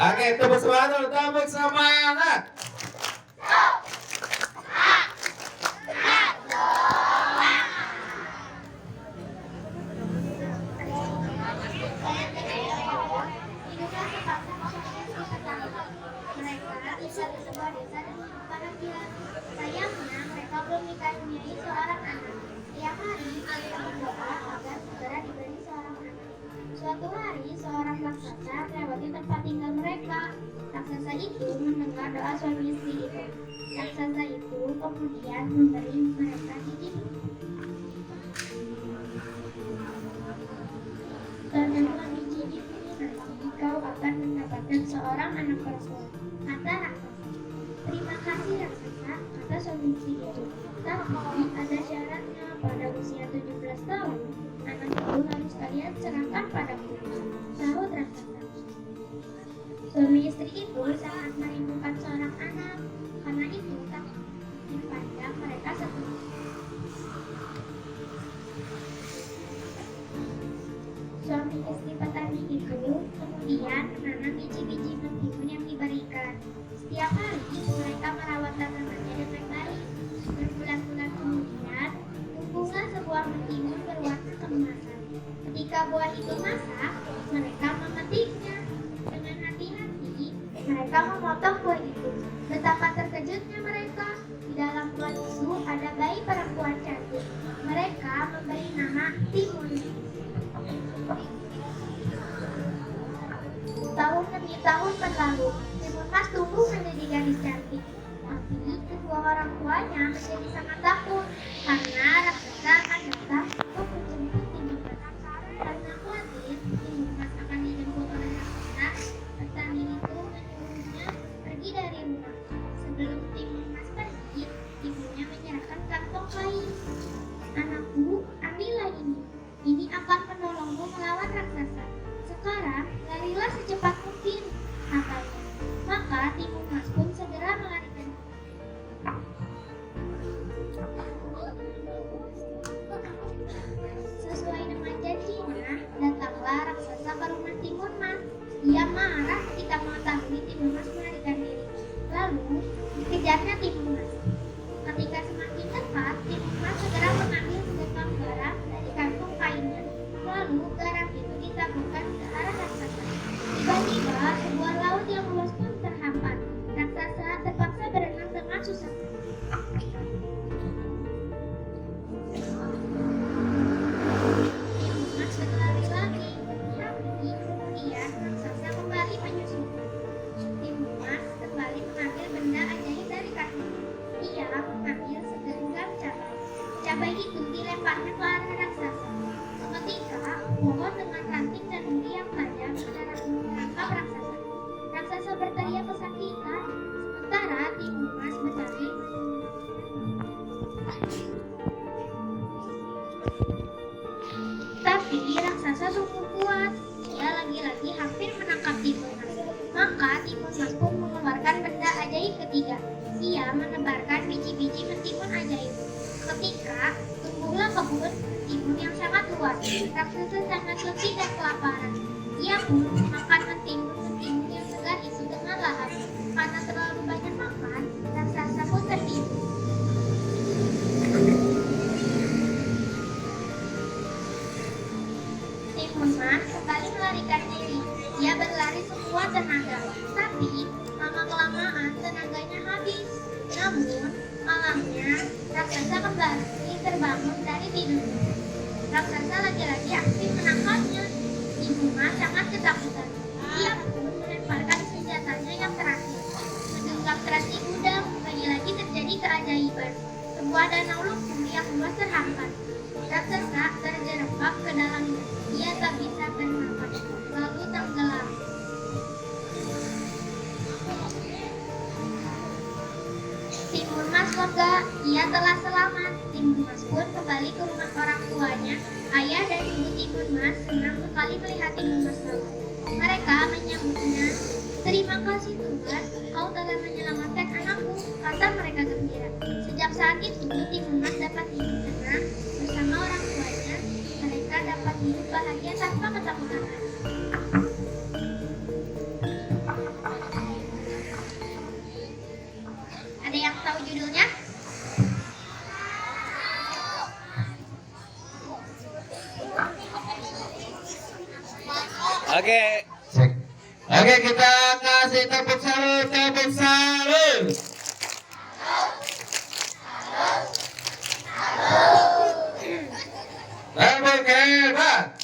Oke, tepuk semangat dulu, tepuk semangat. Mereka tinggal di sebuah desa dengan bahagia. Sayangnya, mereka belum dikaruniai seorang anak. Tiap hari, mereka berdoa agar segera diberi seorang anak. Suatu hari, seorang raksasa melewati tempat tinggal mereka. Raksasa itu mendengar doa suami istri itu. Raksasa itu kemudian memberi mereka cincin. Tanamlah biji ini nanti kau akan mendapatkan seorang anak perempuan, kata raksasa. Terima kasih raksasa, kata suami istri itu. Tapi ada syaratnya, pada usia 17 tahun, anak itu harus kalian serahkan padaku, sahut raksasa. Suami istri itu sangat merindukan seorang anak, karena itu tak dipandang mereka setuju. Suami istri petani itu kemudian menanam biji-biji mentimun yang diberikan. Setiap hari mereka merawat tanamannya dengan baik. Berbulan-bulan kemudian tumbuhlah sebuah mentimun berwarna keemasan. Ketika buah itu masak, mereka memetiknya. Dengan hati-hati mereka memotong buah itu. Betapa terkejutnya mereka. Di dalam buah itu ada bayi perempuan cantik. Mereka memberi nama Timun. Tahun demi tahun berlalu, Timun Mas tumbuh menjadi gadis cantik. Tapi kedua orang tuanya menjadi sangat takut karena raksasa akan datang untuk menjemput Timun Mas. Karena khawatir Timun Mas akan dijemput oleh raksasa, petani itu menyuruhnya pergi dari rumah. Sebelum Timun Mas pergi, ibunya menyerahkan kantong kain. Anakku, ambillah ini. Ini akan menolongmu melawan raksasa. Sekarang, larilah secepat mungkin, katanya. Maka Timun Mas pun segera melarikan. Sesuai dengan janjinya, datanglah raksasa ke rumah Timun Mas. Ia marah ketika mengetahui Timun Mas melarikan diri. Lalu, dikejarnya Timun Mas. Ketika semakin dekat, Timun Mas segera mengambil segenggam garam dari kantung kainnya. Lalu garam itu ditaburkan ke arah raksasa. Tiba-tiba sebuah laut yang luas pun terhampat. Raksasa terpaksa berenang dengan susah. Timun Mas berlari lagi, tapi kemudian raksasa kembali menyusul. Timun Mas kembali mengambil benda ajaib dari kantongnya. Ia mengambil segenggam cabai. Cabai itu dilemparnya ke arah raksasa. Seketika, pohon dengan ranting dan duri yang tajam menangkap raksasa. Raksasa berteriak kesakitan, sementara Timun Mas berlari. Tapi raksasa sungguh kuat. Ia lagi-lagi hampir menangkap Timun Mas. Maka Timun Mas pun mengeluarkan benda ajaib ketiga. Ia menebarkan biji-biji mentimun ajaib. Ketika tumbuhlah kebun mentimun yang sangat luas, raksasa sangat letih dan kelaparan. Ia pun makan mentimun-mentimun yang segar itu dengan lahap. Karena terlalu banyak makan, raksasa pun tertidur. Timun Mas kembali melarikan diri. Ia berlari sekuat tenaga, tapi lama-kelamaan tenaganya habis. Namun, malamnya raksasa kembali terbangun dari tidurnya. Raksasa lagi-lagi aktif menangkapnya. Timun Mas sangat ketakutan. Ia pun melemparkan senjatanya yang terakhir. Menggenggam terasi udang, lagi-lagi terjadi keajaiban. Sebuah danau lumpur yang luas terhambat. Raksasa terjerembab ke dalamnya. Ia tak bisa bernafas, lalu tenggelam. Timun Mas lega, ia telah selamat. Timun Mas pun kembali ke rumah orang tuanya. Ayah dan ibu Timun Mas senang sekali melihat Timun Mas selamat. Mereka menyambutnya. Terima kasih Tuhan, kau telah menyelamatkan anakku, kata mereka gembira. Sejak saat itu, Timun Mas dapat hidup tenang bersama orang tuanya. Mereka dapat hidup bahagia tanpa ketakutan. Oke. Cek. Oke, kita kasih tepuk salut, tepuk salut. Tepuk hebat.